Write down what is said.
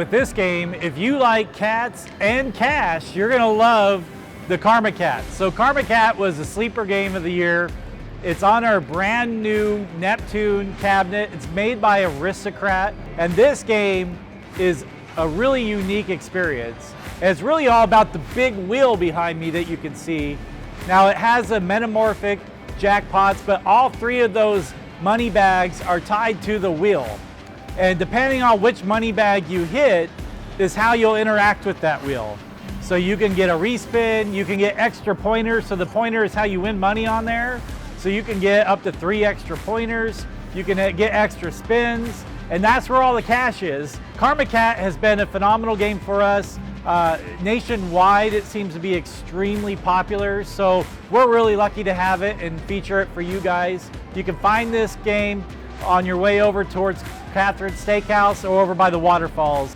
with this game, if you like cats and cash, you're gonna love the Karma Cat. So Karma Cat was the sleeper game of the year. It's on our brand new Neptune cabinet. It's made by Aristocrat, and this game is a really unique experience. And it's really all about the big wheel behind me that you can see. Now it has a metamorphic jackpots, but all three of those money bags are tied to the wheel. And depending on which money bag you hit is how you'll interact with that wheel. So you can get a respin, you can get extra pointers. So the pointer is how you win money on there. So you can get up to 3 extra pointers. You can get extra spins, and that's where all the cash is. Karma Cat has been a phenomenal game for us. Nationwide, it seems to be extremely popular. So we're really lucky to have it and feature it for you guys. You can find this game on your way over towards Catherine's Steakhouse or over by the waterfalls.